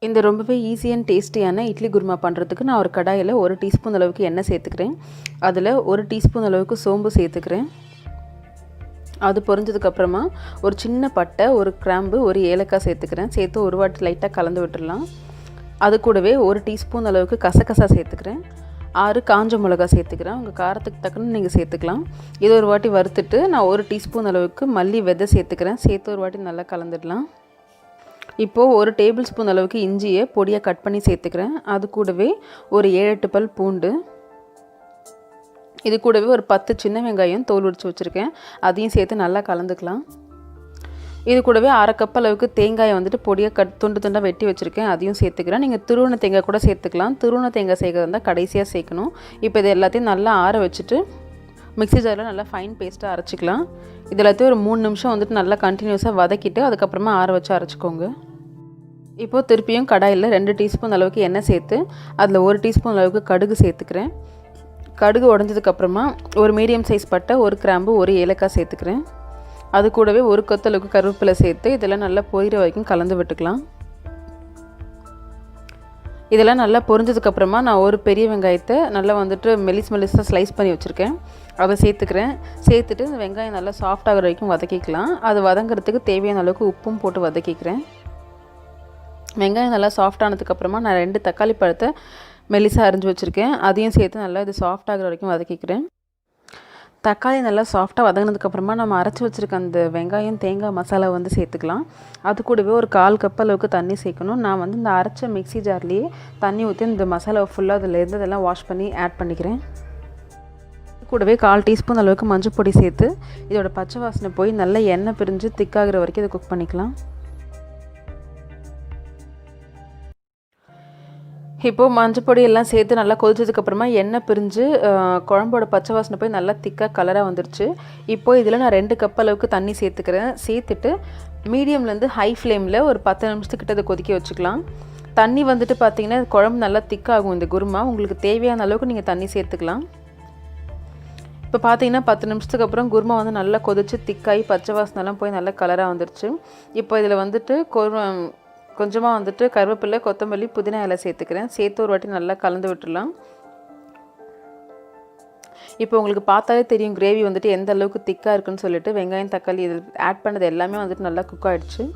இந்த ரொம்பவே easy and டேஸ்டியான இட்லி குருமா பண்ணுறதுக்கு நான் ஒரு கடாயில் 1 டீஸ்பூன் அளவுக்கு எண்ணெய் சேர்த்துக்கிறேன். அதில் 1 டீஸ்பூன் அளவுக்கு சோம்பு சேர்த்துக்கிறேன். அது பொரிஞ்சதுக்கப்புறமா ஒரு சின்ன பட்டை, ஒரு கிராம்பு, ஒரு ஏலக்காய் சேர்த்துக்கிறேன். சேர்த்து ஒரு வாட்டி லைட்டாக கலந்து விட்டுடலாம். அது கூடவே 1 டீஸ்பூன் அளவுக்கு கசகசா சேர்த்துக்கிறேன். 6 காஞ்ச மிளகா சேர்த்துக்கிறேன். உங்கள் காரத்துக்கு தக்கன்னு நீங்கள் சேர்த்துக்கலாம். இதை ஒரு வாட்டி வறுத்துட்டு நான் 1 டீஸ்பூன் அளவுக்கு மல்லி விதை சேர்த்துக்கிறேன். சேர்த்து ஒரு வாட்டி நல்லா கலந்துடலாம். இப்போது 1 டேபிள் ஸ்பூன் அளவுக்கு இஞ்சியை பொடியாக கட் பண்ணி சேர்த்துக்கிறேன். அது கூடவே ஒரு 7-8 பல் பூண்டு, இது கூடவே ஒரு 10 சின்ன வெங்காயம் தோல் உரித்து வச்சுருக்கேன். அதையும் சேர்த்து நல்லா கலந்துக்கலாம். இது கூடவே 1/2 கப் அளவுக்கு தேங்காயை பொடியாக துண்டு துண்டாக வெட்டி வச்சுருக்கேன். அதையும் சேர்த்துக்கிறேன். நீங்கள் துருவன தேங்காய் கூட சேர்த்துக்கலாம். துருவன தேங்காய் சேர்க்கறதா இருந்தால் கடைசியாக சேர்க்கணும். இப்போ இது எல்லாத்தையும் நல்லா ஆற வச்சுட்டு மிக்ஸி ஜாரில் நல்லா ஃபைன் பேஸ்ட்டாக அரைச்சிக்கலாம். இது எல்லாத்தையும் ஒரு 3 நிமிஷம் நல்லா கண்டினியூஸாக வதக்கிட்டு அதுக்கப்புறமா ஆற வச்சு அரைச்சிக்கோங்க. இப்போது திருப்பியும் கடாயில் 2 டீஸ்பூன் அளவுக்கு எண்ணெய் சேர்த்து அதில் 1 டீஸ்பூன் அளவுக்கு கடுகு சேர்த்துக்கிறேன். கடுகு உடஞ்சதுக்கப்புறமா ஒரு மீடியம் சைஸ் பட்டை, 1 கிராம்பு, 1 ஏலக்காய் சேர்த்துக்கிறேன். அது கூடவே 1 கொத்தளவுக்கு கருவேப்பிலை சேர்த்து இதெல்லாம் நல்லா பொரிகிற வரைக்கும் கலந்து விட்டுக்கலாம். இதெல்லாம் நல்லா பொரிஞ்சதுக்கப்புறமா நான் ஒரு பெரிய வெங்காயத்தை நல்லா மெலிசாக ஸ்லைஸ் பண்ணி வச்சுருக்கேன். அதை சேர்த்துக்கிறேன். சேர்த்துட்டு இந்த வெங்காயம் நல்லா சாஃப்ட் ஆகிற வரைக்கும் வதக்கிக்கலாம். அது வதங்கிறதுக்கு தேவையான அளவுக்கு உப்பும் போட்டு வதக்கிக்கிறேன். வெங்காயம் நல்லா சாஃப்ட் ஆனதுக்கப்புறமா நான் 2 தக்காளி பழத்தை மெலிசாக அரிஞ்சு வச்சுருக்கேன். அதையும் சேர்த்து நல்லா இது சாஃப்ட் ஆகிற வரைக்கும் வதக்கிக்கிறேன். தக்காளி நல்லா சாஃப்டாக வதங்கினதுக்கப்புறமா நம்ம அரைச்சி வச்சுருக்க அந்த வெங்காயம் தேங்காய் மசாலா சேர்த்துக்கலாம். அது கூடவே ஒரு 1/4 கப் அளவுக்கு தண்ணி சேர்க்கணும். நான் இந்த அரைச்ச மிக்ஸி ஜார்லேயே தண்ணி ஊற்றி இந்த மசாலாவை ஃபுல்லாக அதில் இருந்ததெல்லாம் வாஷ் பண்ணி ஆட் பண்ணிக்கிறேன். கூடவே 1/4 டீஸ்பூன் அளவுக்கு மஞ்சள் பொடி சேர்த்து இதோட பச்சை வாசனை போய் நல்லா எண்ணெய் பிரிஞ்சு திக்காகிற வரைக்கும் இதை குக் பண்ணிக்கலாம். இப்போது மஞ்சள் பொடி எல்லாம் சேர்த்து நல்லா கொதிச்சதுக்கப்புறமா எண்ணெய் பிரிஞ்சு குழம்போட பச்சை வாசனை போய் நல்லா திக்காக கலராக வந்துருச்சு. இப்போது இதில் நான் 2 கப் அளவுக்கு தண்ணி சேர்த்துக்கிறேன். சேர்த்துட்டு மீடியம்லேருந்து ஹை ஃப்ளேமில் ஒரு 10 நிமிஷத்துக்கிட்ட அதை கொதிக்க வச்சுக்கலாம். தண்ணி பார்த்திங்கன்னா குழம்பு நல்லா திக்காகும். இந்த குருமா உங்களுக்கு தேவையான அளவுக்கு நீங்கள் தண்ணி சேர்த்துக்கலாம். இப்போ பார்த்தீங்கன்னா 10 நிமிஷத்துக்கு அப்புறம் குருமா நல்லா கொதிச்சு திக்காகி பச்சை வாசனைலாம் போய் நல்லா கலராக வந்துருச்சு. இப்போ இதில் கொஞ்சமாக கருவேப்பிலை, கொத்தமல்லி, புதினா இலை சேர்த்துக்கிறேன். சேர்த்து ஒரு வாட்டி நல்லா கலந்து விட்டுடலாம். இப்போ உங்களுக்கு பார்த்தாலே தெரியும் கிரேவி எந்த அளவுக்கு திக்காக இருக்குன்னு சொல்லிட்டு. வெங்காயம், தக்காளி இதில் ஆட் பண்ணது எல்லாமே நல்லா குக் ஆகிடுச்சு.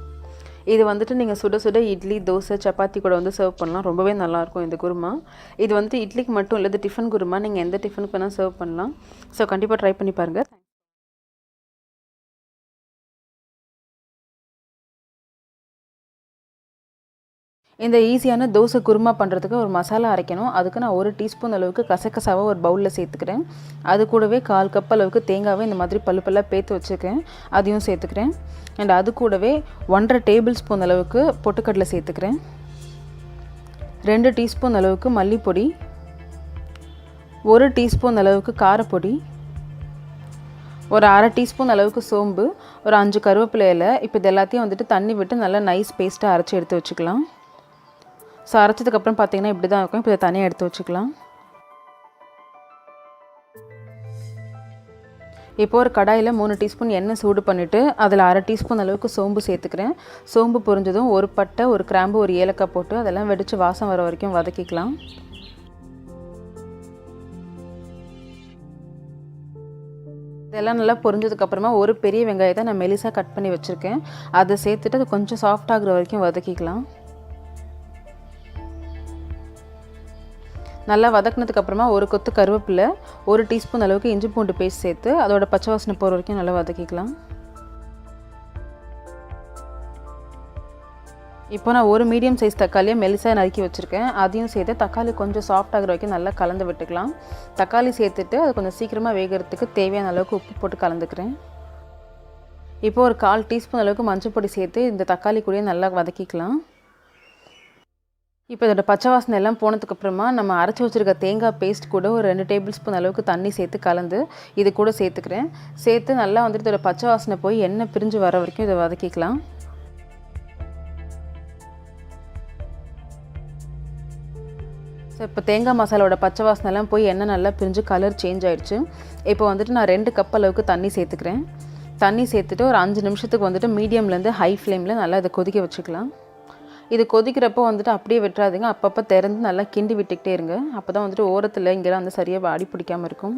இது நீங்கள் சுட சுட இட்லி, தோசை, சப்பாத்தி கூட சர்வ் பண்ணலாம். ரொம்பவே நல்லாயிருக்கும் இந்த குருமா. இது இட்லிக்கு மட்டும் இல்லை, இது டிஃபன் குருமா. நீங்கள் எந்த டிஃபனுக்கு வேணால் சர்வ் பண்ணலாம். ஸோ கண்டிப்பாக ட்ரை பண்ணி பாருங்கள். இந்த ஈஸியான தோசை குருமா பண்ணுறதுக்கு ஒரு மசாலா அரைக்கணும். அதுக்கு நான் 1 டீஸ்பூன் அளவுக்கு கசகசாவை ஒரு பவுலில் சேர்த்துக்கிறேன். அது கூடவே 1/4 கப் அளவுக்கு தேங்காவை இந்த மாதிரி பல்லாக பேத்து வச்சுருக்கேன். அதையும் சேர்த்துக்கிறேன். அண்ட் அது கூடவே 1/2 டேபிள் ஸ்பூன் அளவுக்கு பொட்டுக்கடலை சேர்த்துக்கிறேன். 2 டீஸ்பூன் அளவுக்கு மல்லிப்பொடி, 1 டீஸ்பூன் அளவுக்கு காரப்பொடி, ஒரு 1/2 டீஸ்பூன் அளவுக்கு சோம்பு, ஒரு 5 கருவேப்பிலை இலை. இப்போ இது எல்லாத்தையும் தண்ணி விட்டு நல்லா நைஸ் பேஸ்ட்டாக அரைச்சி எடுத்து வச்சுக்கலாம். ஸோ அரைச்சதுக்கப்புறம் பார்த்திங்கன்னா இப்படி தான் இருக்கும். இப்போ இதை தனியாக எடுத்து வச்சுக்கலாம். இப்போ ஒரு கடாயில் 3 டீஸ்பூன் எண்ணெய் சூடு பண்ணிவிட்டு அதில் 1/2 டீஸ்பூன் அளவுக்கு சோம்பு சேர்த்துக்கிறேன். சோம்பு பொரிஞ்சதும் ஒரு பட்டை, ஒரு கிராம்பு, ஒரு ஏலக்காய் போட்டு அதெல்லாம் வெடித்து வாசம் வர வரைக்கும் வதக்கிக்கலாம். இதெல்லாம் நல்லா பொரிஞ்சதுக்கப்புறமா ஒரு பெரிய வெங்காயத்தை நான் மெலிசாக கட் பண்ணி வச்சுருக்கேன். அதை சேர்த்துட்டு அது கொஞ்சம் சாஃப்ட் ஆகுற வரைக்கும் வதக்கிக்கலாம். நல்லா வதக்கினதுக்கப்புறமா ஒரு கொத்து கருவேப்பிலை, 1 டீஸ்பூன் அளவுக்கு இஞ்சி பூண்டு பேஸ்ட் சேர்த்து அதோட பச்சை வாசனை போகிற வரைக்கும் நல்லா வதக்கிக்கலாம். இப்போ நான் ஒரு மீடியம் சைஸ் தக்காளியை மெலிசாக நறுக்கி வச்சுருக்கேன். அதையும் சேர்த்து தக்காளி கொஞ்சம் சாஃப்ட் ஆகிற வரைக்கும் நல்லா கலந்து விட்டுக்கலாம். தக்காளி சேர்த்துட்டு அது கொஞ்சம் சீக்கிரமாக வேகிறதுக்கு தேவையான அளவுக்கு உப்பு போட்டு கலந்துக்கிறேன். இப்போ ஒரு 1/4 டீஸ்பூன் அளவுக்கு மஞ்சள் பொடி சேர்த்து இந்த தக்காளி கூடயே நல்லா வதக்கிக்கலாம். இப்போ இதோட பச்சை வாசனை எல்லாம் போனதுக்கப்புறமா நம்ம அரைச்சி வச்சுருக்க தேங்காய் பேஸ்ட் கூட ஒரு 2 டேபிள் ஸ்பூன் அளவுக்கு தண்ணி சேர்த்து கலந்து இது கூட சேர்த்துக்கிறேன். சேர்த்து நல்லா இதோட பச்சை வாசனை போய் எண்ணெய் பிரிஞ்சு வர வரைக்கும் இதை வதக்கிக்கலாம். ஸோ இப்போ தேங்காய் மசாலாவோட பச்சை வாசனைலாம் போய் எண்ணெய் நல்லா பிரிஞ்சு கலர் சேஞ்ச் ஆகிடுச்சு. இப்போ நான் 2 கப் அளவுக்கு தண்ணி சேர்த்துக்கிறேன். தண்ணி சேர்த்துட்டு ஒரு 5 நிமிஷத்துக்கு மீடியம்லேருந்து ஹை ஃப்ளேமில் நல்லா இதை கொதிக்க வச்சுக்கலாம். இது கொதிக்கிறப்போ வந்துட்டு அப்படியே விட்டுறாதீங்க, அப்பப்போ திறந்து நல்லா கிண்டி விட்டுக்கிட்டே இருங்க. அப்போ தான் வந்துட்டு ஓரத்தில் இங்கெல்லாம் வந்து சரியாக அடி பிடிக்காமல் இருக்கும்.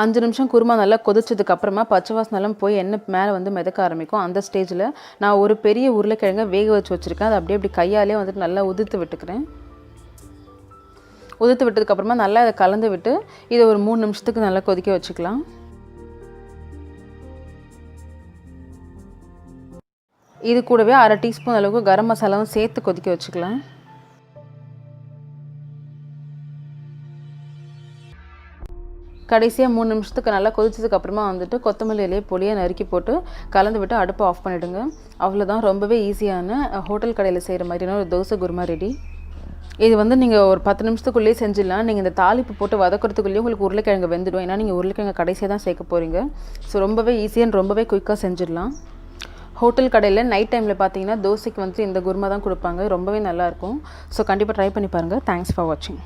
5 நிமிஷம் குருமா நல்லா கொதிச்சதுக்கப்புறமா பச்சை வாசனெல்லாம் போய் எண்ணெய் மேலே வந்து மிதக்க ஆரம்பிக்கும். அந்த ஸ்டேஜில் நான் ஒரு பெரிய உருளைக்கிழங்கை வேக வச்சு வச்சுருக்கேன். அதை அப்படியே கையாலே வந்துட்டு நல்லா உதிர்த்து விட்டுக்கிறேன். உதிர்த்து விட்டதுக்கப்புறமா நல்லா அதை கலந்து விட்டு இதை ஒரு 3 நிமிஷத்துக்கு நல்லா கொதிக்க வச்சுக்கலாம். இது கூடவே 1/2 டீஸ்பூன் அளவுக்கு கரம் மசாலாவும் சேர்த்து கொதிக்க வச்சுக்கலாம். கடைசியாக 3 நிமிஷத்துக்கு நல்லா கொதிச்சதுக்கப்புறமா வந்துட்டு கொத்தமல்லி இலையை பொடியாக நறுக்கி போட்டு கலந்து விட்டு அடுப்பை ஆஃப் பண்ணிவிடுங்க. அவ்வளோதான், ரொம்பவே ஈஸியான ஹோட்டல் கடையில் செய்கிற மாதிரியான ஒரு தோசை குருமா ரெடி. இது வந்து நீங்கள் ஒரு 10 நிமிஷத்துக்குள்ளேயே செஞ்சிடலாம். நீங்கள் இந்த தாளிப்பு போட்டு வதக்கிறதுக்குள்ளேயே உங்களுக்கு உருளைக்கிழங்கு வெந்துடும். ஏன்னா நீங்கள் உருளைக்கிழங்கு கடைசியாக தான் சேர்க்க போகிறீங்க. ஸோ ரொம்பவே ஈஸியாக ரொம்பவே குயிக்காக செஞ்சிடலாம். ஹோட்டல் கடையில் நைட் டைமில் பார்த்தீங்கன்னா தோசைக்கு வந்துட்டு இந்த குருமா தான் கொடுப்பாங்க. ரொம்பவே நல்லாயிருக்கும். ஸோ கண்டிப்பாக ட்ரை பண்ணி பாருங்கள். தேங்க்ஸ் ஃபார் வாட்சிங்.